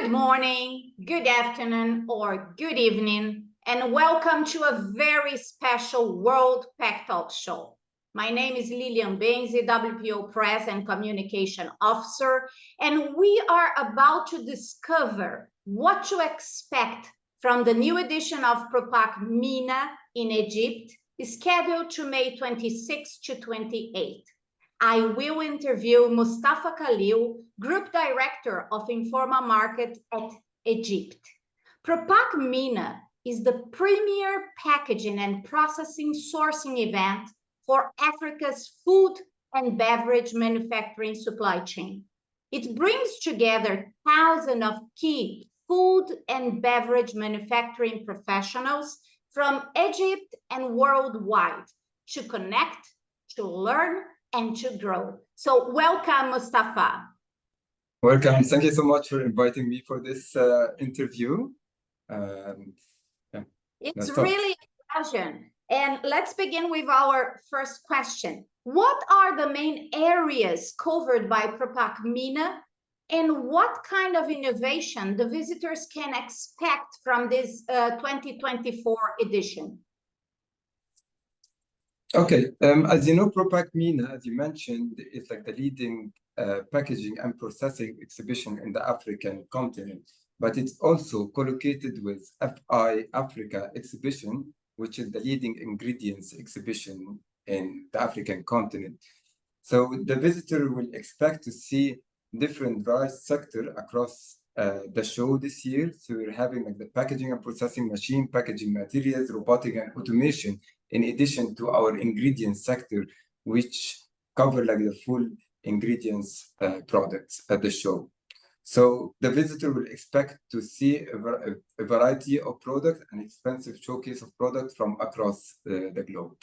Good morning, good afternoon, or good evening, and welcome to a very special World Pack Talk show. My name is Lilian Benzi, WPO Press and Communication Officer, and we are about to discover what to expect from the new edition of ProPak MENA in Egypt, scheduled to May 26 to 28. I will interview Mustafa Khalil, Group Director of Informal Market at Egypt. ProPak MENA is the premier packaging and processing sourcing event for Africa's food and beverage manufacturing supply chain. It brings together thousands of key food and beverage manufacturing professionals from Egypt and worldwide to connect, to learn, and to grow. So welcome, Mustafa. Welcome. Thank you so much for inviting me for this interview. It's really a pleasure. And let's begin with our first question. What are the main areas covered by ProPak MENA, and what kind of innovation the visitors can expect from this 2024 edition? Okay, as you know, ProPak MENA, as you mentioned, is like the leading packaging and processing exhibition in the African continent, but it's also co-located with FI Africa exhibition, which is the leading ingredients exhibition in the African continent. So the visitor will expect to see different rice sector across the show this year. So we're having like the packaging and processing machine, packaging materials, robotic and automation, in addition to our ingredients sector, which cover like the full ingredients products at the show. So the visitor will expect to see a variety of products, an expansive showcase of products from across the globe.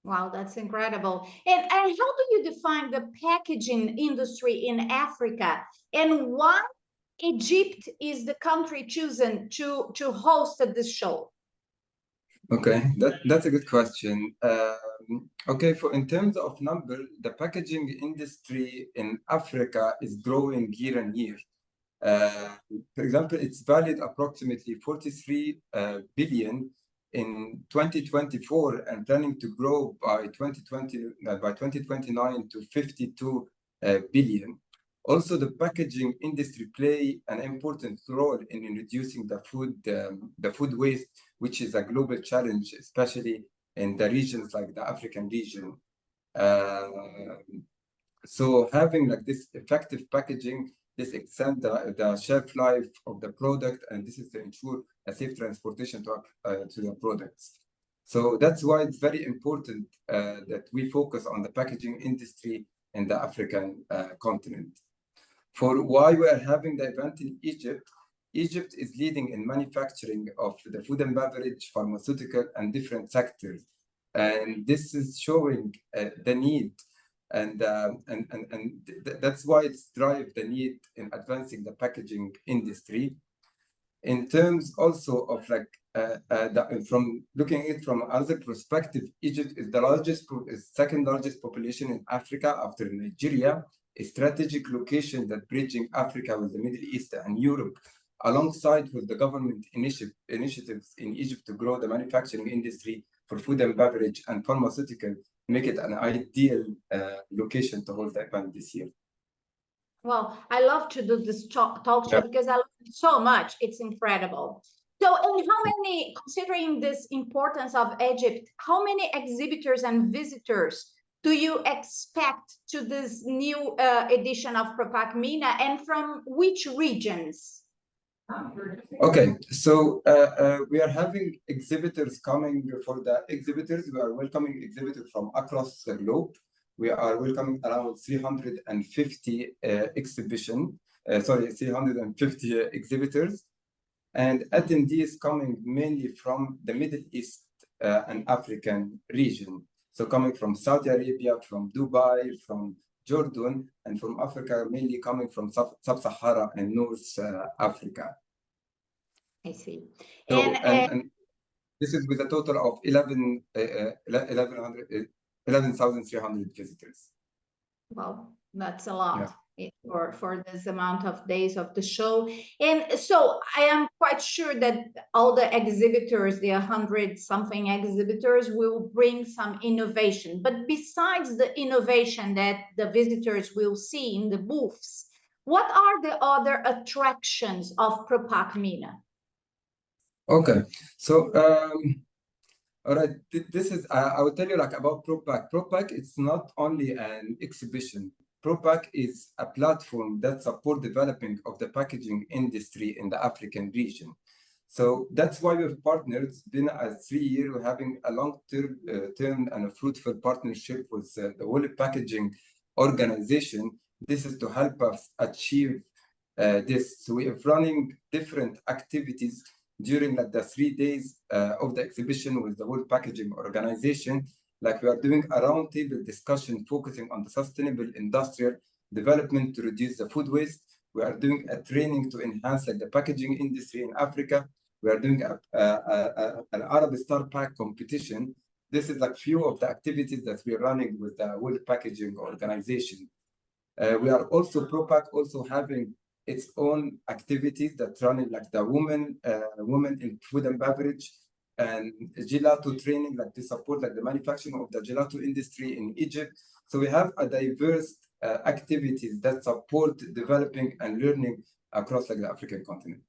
Wow, that's incredible. And how do you define the packaging industry in Africa, and why Egypt is the country chosen to host this show? Okay, that's a good question. Okay, in terms of number, the packaging industry in Africa is growing year on year. For example, it's valued approximately 43 billion in 2024 and planning to grow by 2029 to 52 billion. Also, the packaging industry play an important role in reducing the food waste, which is a global challenge, especially in the regions like the African region. So having like this effective packaging, this extend the shelf life of the product, and this is to ensure a safe transportation to the products. So that's why it's very important that we focus on the packaging industry in the African continent. For why we are having the event in Egypt, Egypt is leading in manufacturing of the food and beverage, pharmaceutical, and different sectors. And this is showing the need, and that's why it's drive the need in advancing the packaging industry. In terms also of like, from looking at it from another perspective, Egypt is the second largest population in Africa after Nigeria, a strategic location that bridging Africa with the Middle East and Europe, alongside with the government initiatives in Egypt to grow the manufacturing industry for food and beverage and pharmaceutical, make it an ideal location to hold the event this year. Well, I love to do this talk show because I love it so much. It's incredible. So, and how many, considering this importance of Egypt, how many exhibitors and visitors do you expect to this new edition of ProPak MENA, and from which regions? Okay, so we are having exhibitors coming. For the exhibitors, we are welcoming exhibitors from across the globe. We are welcoming around 350 350 exhibitors, and attendees coming mainly from the Middle East and African region. So coming from Saudi Arabia, from Dubai, from Jordan, and from Africa, mainly coming from Sub-Sahara and North Africa. I see. So, and this is with a total of 11,300 visitors. Wow, that's a lot. for this amount of days of the show. And so I am quite sure that all the exhibitors, the 100-something exhibitors, will bring some innovation. But besides the innovation that the visitors will see in the booths, what are the other attractions of ProPak MENA? Okay, so all right, this is I will tell you like about ProPak. ProPak it's not only an exhibition. ProPak is a platform that supports developing of the packaging industry in the African region. So that's why we've partnered. It's been a 3 year. We're having a long-term term and a fruitful partnership with the World Packaging Organization. This is to help us achieve this. So we are running different activities during like the 3 days of the exhibition with the World Packaging Organization. Like we are doing a roundtable discussion focusing on the sustainable industrial development to reduce the food waste. We are doing a training to enhance like the packaging industry in Africa. We are doing an Arab Star Pack competition. This is like few of the activities that we are running with the World Packaging Organization. We are also ProPak also having its own activities that running like the women in food and beverage and gelato training, like to support like the manufacturing of the gelato industry in Egypt. So we have a diverse activities that support developing and learning across like the African continent.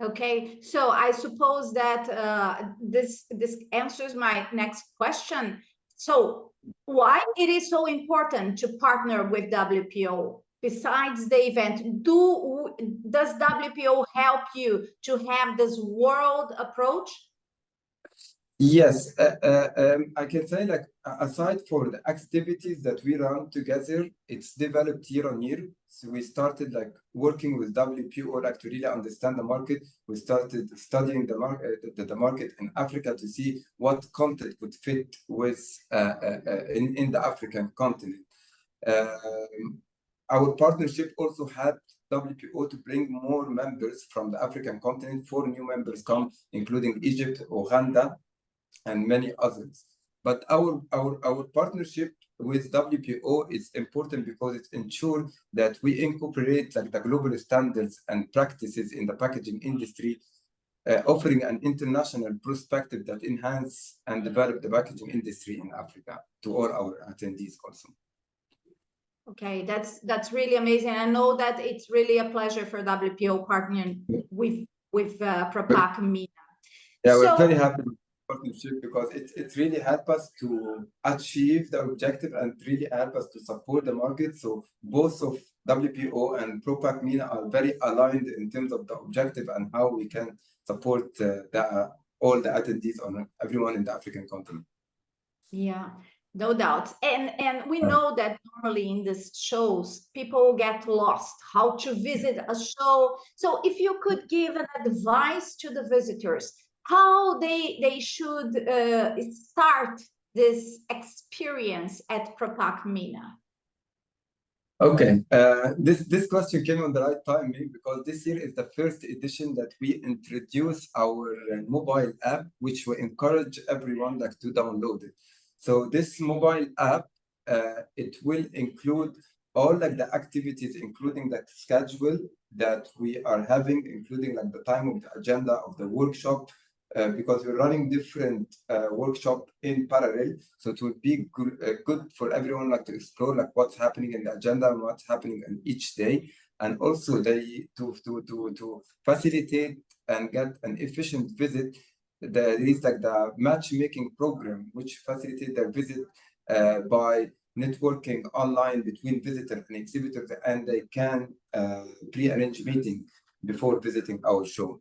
Okay, so I suppose that this answers my next question. So why it is so important to partner with WPO? Besides the event, does WPO help you to have this world approach? Yes, I can say like aside for the activities that we run together, it's developed year on year. So we started like working with WPO like to really understand the market. We started studying the market in Africa to see what content would fit with in the African continent. Our partnership also had WPO to bring more members from the African continent. 4 new members come, including Egypt, Uganda, and many others. But our partnership with WPO is important because it ensures that we incorporate like the global standards and practices in the packaging industry, offering an international perspective that enhance and develop the packaging industry in Africa to all our attendees also. Okay, that's really amazing. I know that it's really a pleasure for WPO partnering with ProPak MENA. Yeah, we're very happy with the partnership because it really helped us to achieve the objective and really help us to support the market. So both of WPO and ProPak MENA are very aligned in terms of the objective and how we can support all the attendees on everyone in the African continent. Yeah, no doubt. And we know that normally in these shows, people get lost how to visit a show. So if you could give an advice to the visitors, how they should start this experience at ProPak MENA. Okay, this question came on the right timing because this year is the first edition that we introduce our mobile app, which we encourage everyone like to download it. So this mobile app, it will include all like the activities, including the schedule that we are having, including like the time of the agenda of the workshop, because we're running different workshop in parallel. So it will be good for everyone like to explore like what's happening in the agenda and what's happening in each day, and also to facilitate and get an efficient visit. There is like the matchmaking program which facilitates their visit by networking online between visitors and exhibitors, and they can pre-arrange meeting before visiting our show.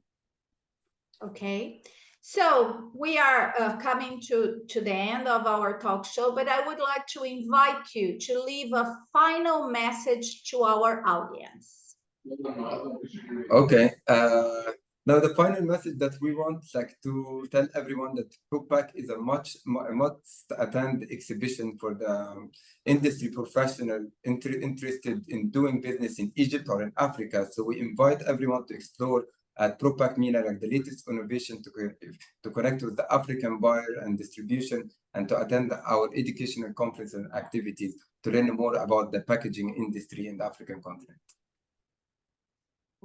Okay. So we are coming to the end of our talk show, but I would like to invite you to leave a final message to our audience. Okay. Now the final message that we want like to tell everyone that ProPak is a must-attend exhibition for the industry professional interested in doing business in Egypt or in Africa. So we invite everyone to explore at ProPak MENA like the latest innovation to connect with the African buyer and distribution, and to attend our educational conference and activities. to learn more about the packaging industry in the African continent.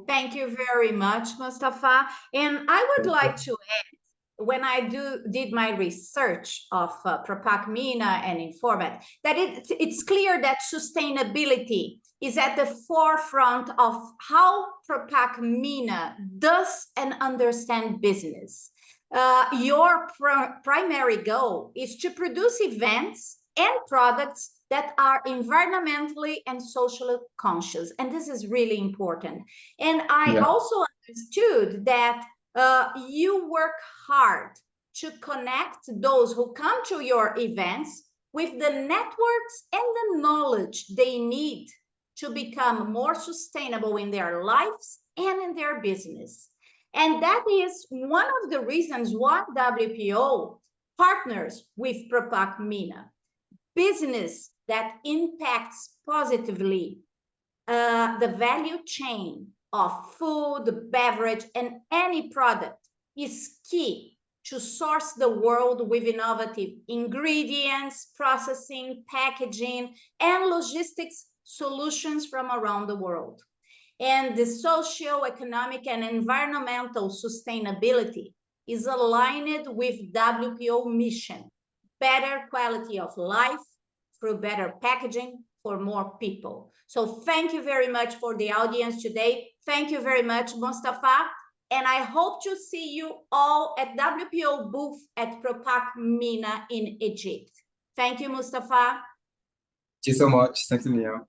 Thank you very much, Mustafa. And I would like to add, when I did my research of ProPak MENA and Informat, that it's clear that sustainability is at the forefront of how ProPak MENA does and understand business. Your primary goal is to produce events and products that are environmentally and socially conscious. And this is really important. And I also understood that you work hard to connect those who come to your events with the networks and the knowledge they need to become more sustainable in their lives and in their business. And that is one of the reasons why WPO partners with ProPak MENA. Business that impacts positively the value chain of food, beverage, and any product is key to source the world with innovative ingredients, processing, packaging, and logistics solutions from around the world. And the socio-economic and environmental sustainability is aligned with WPO mission, better quality of life through better packaging for more people. So thank you very much for the audience today. Thank you very much, Mustafa. And I hope to see you all at WPO booth at ProPak MENA in Egypt. Thank you, Mustafa. Thank you so much. Thanks, Mia.